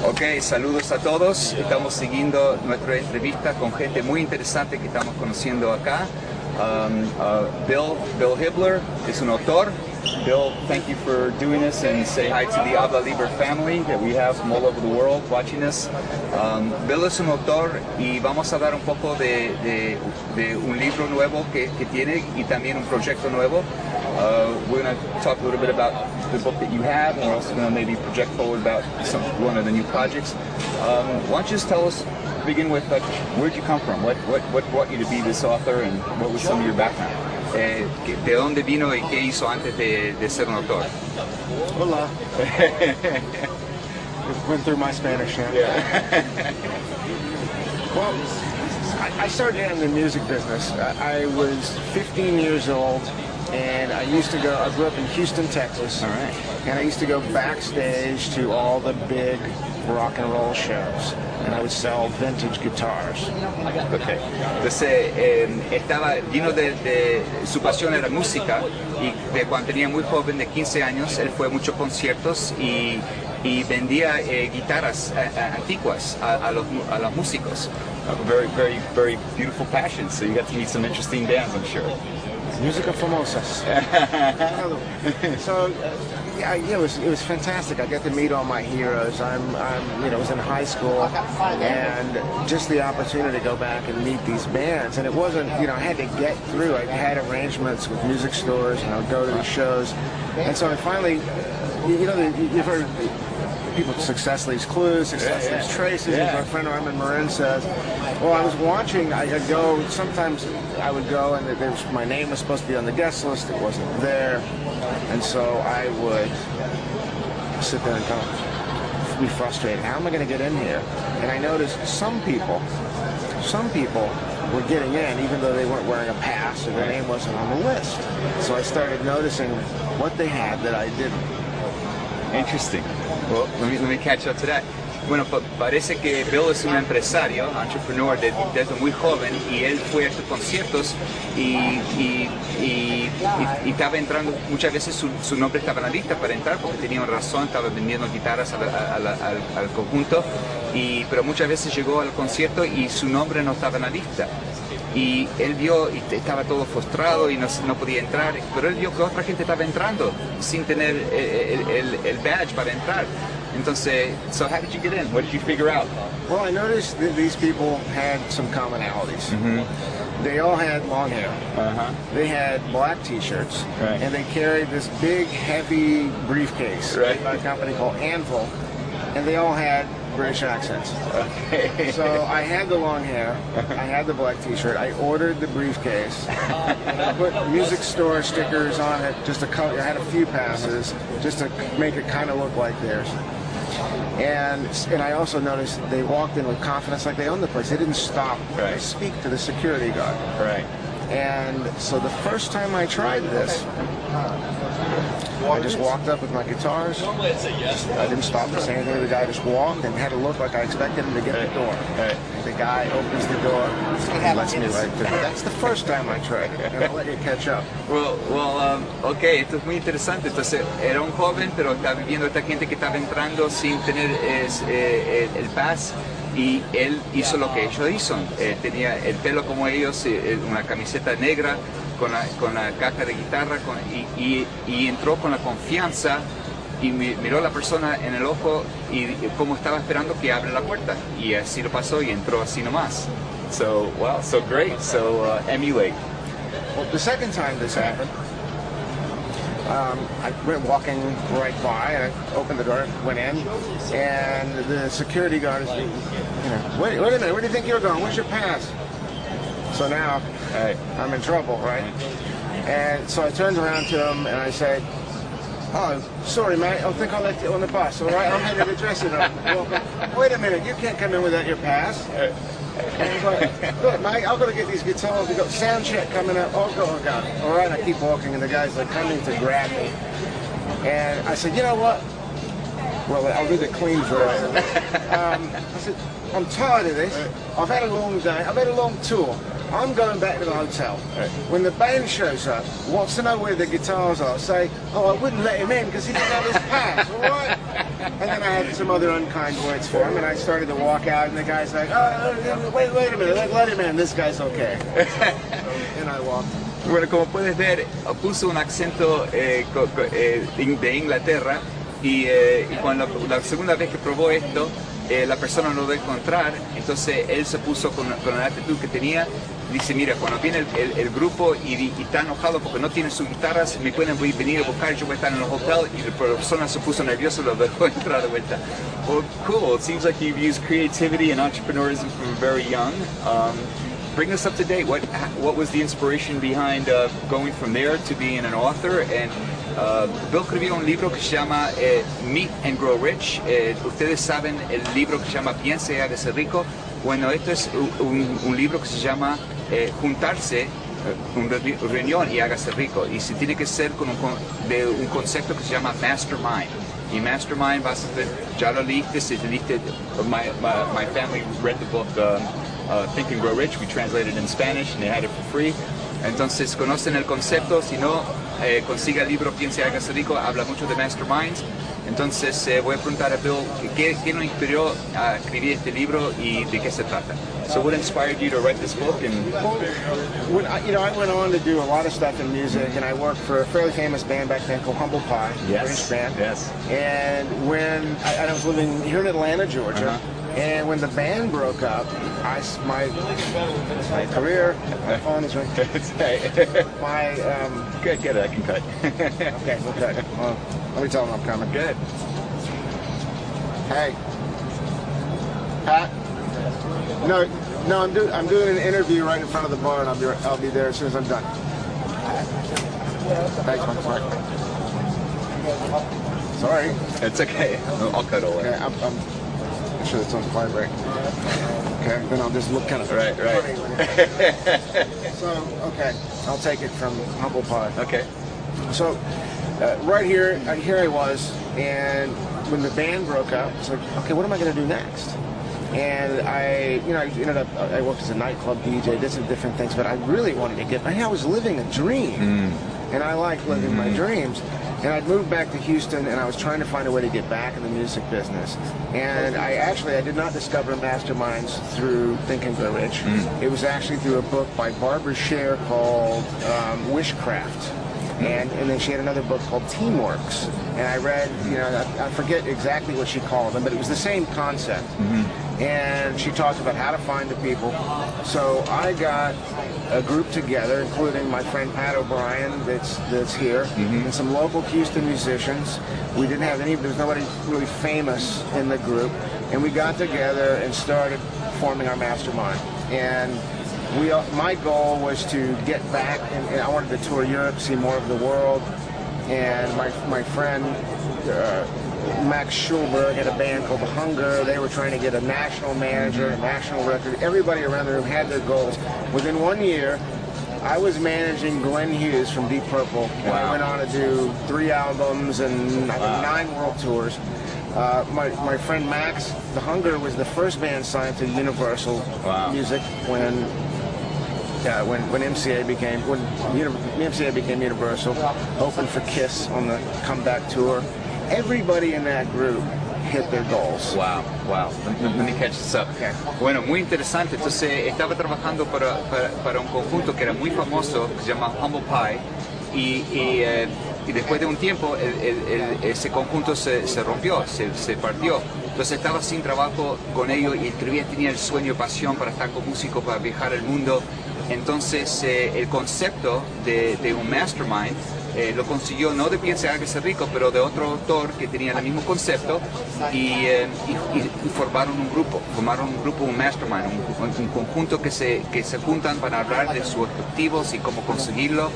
Ok, saludos a todos. Estamos siguiendo nuestra entrevista con gente muy interesante que estamos conociendo acá. Bill Hibbler es un autor. Bill, thank you for doing this, and say hi to the Habla Libre family that we have from all over the world watching us. Bill es un autor y vamos a dar un poco de un libro nuevo que tiene y también un proyecto nuevo. We're going to talk a little bit about the book that you have, and we're also going to maybe project forward about one of the new projects. Why don't you just tell us, begin with, where'd you come from? What brought you to be this author, and what was some of your background? ¿De dónde vino y qué hizo antes de ser un autor? Hola. Went through my Spanish now. Yeah. Well, I started in the music business. I was 15 years old, and I grew up in Houston, Texas. All right. And I used to go backstage to all the big rock and roll shows, and I would sell vintage guitars. Okay. Entonces, vino de su pasión era música, y de cuando tenía muy joven, de 15 años, él fue a muchos conciertos y vendía guitarras antiguas a los músicos. Very, very, very beautiful passion. So you got to meet some interesting bands, I'm sure. Musica famosas. So, yeah, it was fantastic. I got to meet all my heroes. I was in high school, and just the opportunity to go back and meet these bands. And it wasn't, I had to get through. I had arrangements with music stores, and I would go to these shows. And so I finally, you've heard people, success leaves clues, success leaves traces, as our friend Armin Marin says. Well, I was watching, sometimes I would go and my name was supposed to be on the guest list, it wasn't there, and so I would sit there and kind of be frustrated. How am I going to get in here? And I noticed some people were getting in even though they weren't wearing a pass or their name wasn't on the list. So I started noticing what they had that I didn't. Interesting. Well, let me catch up to that. Bueno, parece que Bill es un empresario, entrepreneur desde muy joven, y él fue a estos conciertos y estaba entrando, muchas veces su nombre estaba en la lista para entrar porque tenía razón, estaba vendiendo guitarras al conjunto, pero muchas veces llegó al concierto y su nombre no estaba en la lista. Y él vio y estaba todo frustrado y no podía entrar, pero él vio que otra gente estaba entrando sin tener el badge para entrar. Entonces, so how did you get in? What did you figure out? Well, I noticed that these people had some commonalities. Mm-hmm. They all had long hair. Uh-huh. They had black T-shirts, right. And they carried this big, heavy briefcase right. by a company called Anvil, and they all had British accents. Okay. So I had the long hair, I had the black T-shirt, I ordered the briefcase, and I put music store stickers on it, I had a few passes, just to make it kind of look like theirs. And I also noticed they walked in with confidence, like they owned the place. They didn't stop to speak to the security guard. Right. And so the first time I tried this, I just walked up with my guitars. I didn't stop to say anything. The guy just walked and had to look like I expected him to get the door. Right. The guy opens the door and lets me right through. That's the first time I tried it, and I'll let you catch up. Well, okay, esto es muy interesante. Entonces, era un joven, pero estaba viendo esta gente que estaba entrando sin tener el pass. Y él hizo lo que ellos hizo, tenía el pelo como ellos, una camiseta negra con la caja de guitarra y entró con la confianza y miró a la persona en el ojo y como estaba esperando que abra la puerta y así lo pasó y entró así nomás. So, wow, so great, so emulate. Well, the second time this happened, I went walking right by, and I opened the door, went in, and the security guard is, wait a minute, where do you think you're going? Where's your pass? So now, I'm in trouble, right? And so I turned around to him, and I said, oh, sorry, mate, I think I'll let you on the bus, all right? I'm headed to the dressing room. Wait a minute, you can't come in without your pass. And he's like, look, mate, I've got to get these guitars. We've got sound check coming up. Oh, God. All right, I keep walking, and the guy's like coming to grab me. And I said, you know what? Well, I'll do the clean version. I said, I'm tired of this. I've had a long day. I've had a long tour. I'm going back to the hotel. When the band shows up, wants to know where the guitars are, say, oh, I wouldn't let him in because he didn't have his pass, all right? And then I had some other unkind words for him, and I started to walk out, and the guy's like, oh, wait a minute, let him in, this guy's okay. So, and I walked. Bueno, como puedes ver, puso un acento de Inglaterra y cuando la segunda vez que probó esto, la persona no lo va a encontrar, entonces él se puso con la actitud que tenía. Dice, mira, cuando viene el grupo y está enojado porque no tiene sus guitarras, me pueden venir a buscar, yo voy a estar en el hotel, y la persona se puso nervioso y lo dejó entrar de vuelta. Well, cool. It seems like you've used creativity and entrepreneurism from very young. Bring us up to date. What was the inspiration behind going from there to being an author? And Bill escribió un libro que se llama Meet and Grow Rich. Ustedes saben el libro que se llama Piense y hágase rico. Bueno, esto es un libro que se llama Juntarse, una reunión y hágase rico. Y se tiene que ser de un concepto que se llama Mastermind. Y Mastermind, ya lo leíste, my family read the book Think and Grow Rich. We translated it in Spanish and they had it for free. Entonces conocen el concepto, si no, consiga el libro Piense y hágase rico, habla mucho de Masterminds. Entonces voy a preguntar a Bill qué nos inspiró a escribir este libro y de qué se trata. So what inspired you to write this book? And I went on to do a lot of stuff in music, and I worked for a fairly famous band back then called Humble Pie, British band. Yes. And when I was living here in Atlanta, Georgia, and when the band broke up, my career, my phone is right. Good, I can cut. Okay, we'll cut. Let me tell them I'm coming. Good. Hey, Pat. No, I'm doing an interview right in front of the bar, and I'll be there as soon as I'm done. Thanks, Mike. Sorry. It's okay. I'll cut away. Okay, I'm sure it's on vibrate. Okay, then I'll just look kind of right. So, okay, I'll take it from Humble Pie. Okay. So, right here I was, and when the band broke up, it's like, okay, what am I going to do next? And I ended up, I worked as a nightclub DJ, did some different things, but I really wanted to get, I was living a dream, and I like living my dreams. And I'd moved back to Houston, and I was trying to find a way to get back in the music business. And I did not discover Masterminds through Think and Grow Rich. It was actually through a book by Barbara Sher called Wishcraft. And then she had another book called Teamworks. And I read, I forget exactly what she called them, but it was the same concept. And she talked about how to find the people. So I got a group together, including my friend Pat O'Brien that's here, and some local Houston musicians. We didn't have there was nobody really famous in the group. And we got together and started forming our mastermind. And my goal was to get back, and I wanted to tour Europe, see more of the world. And my friend Max Schulberg had a band called The Hunger. They were trying to get a national manager, a national record. Everybody around the room had their goals. Within 1 year, I was managing Glenn Hughes from Deep Purple. And I went on to do 3 albums and 9 world tours. My friend Max, The Hunger, was the first band signed to Universal Music when MCA became Universal, opened for Kiss on the comeback tour. Everybody in that group hit their goals. Wow. Let me catch this up. Okay. Bueno, muy interesante. Entonces, estaba trabajando para un conjunto que era muy famoso, que se llama Humble Pie, y después de un tiempo ese conjunto se rompió, se partió. Entonces estaba sin trabajo con ellos y tenía el sueño, pasión para estar con músicos, para viajar el mundo. Entonces el concepto de un mastermind lo consiguió no de Piense hágase rico, pero de otro autor que tenía el mismo concepto y formaron un grupo, un mastermind, un conjunto que se juntan para hablar de sus objetivos y cómo conseguirlo.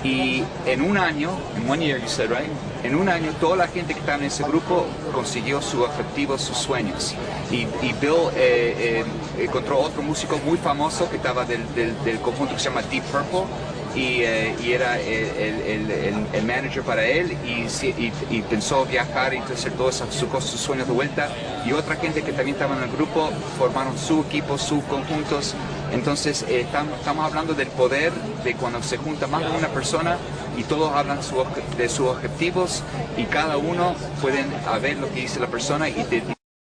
Y en un año, in 1 year you said, right? En un año toda la gente que estaba en ese grupo consiguió sus objetivos, sus sueños. Y Bill encontró otro músico muy famoso que estaba del conjunto que se llama Deep Purple y era el manager para él y pensó viajar y hacer todos sus sueños de vuelta. Y otra gente que también estaba en el grupo formaron su equipo, sus conjuntos Entonces estamos hablando del poder de cuando se junta más de una persona y todos hablan de sus objetivos y cada uno pueden ver lo que dice la persona y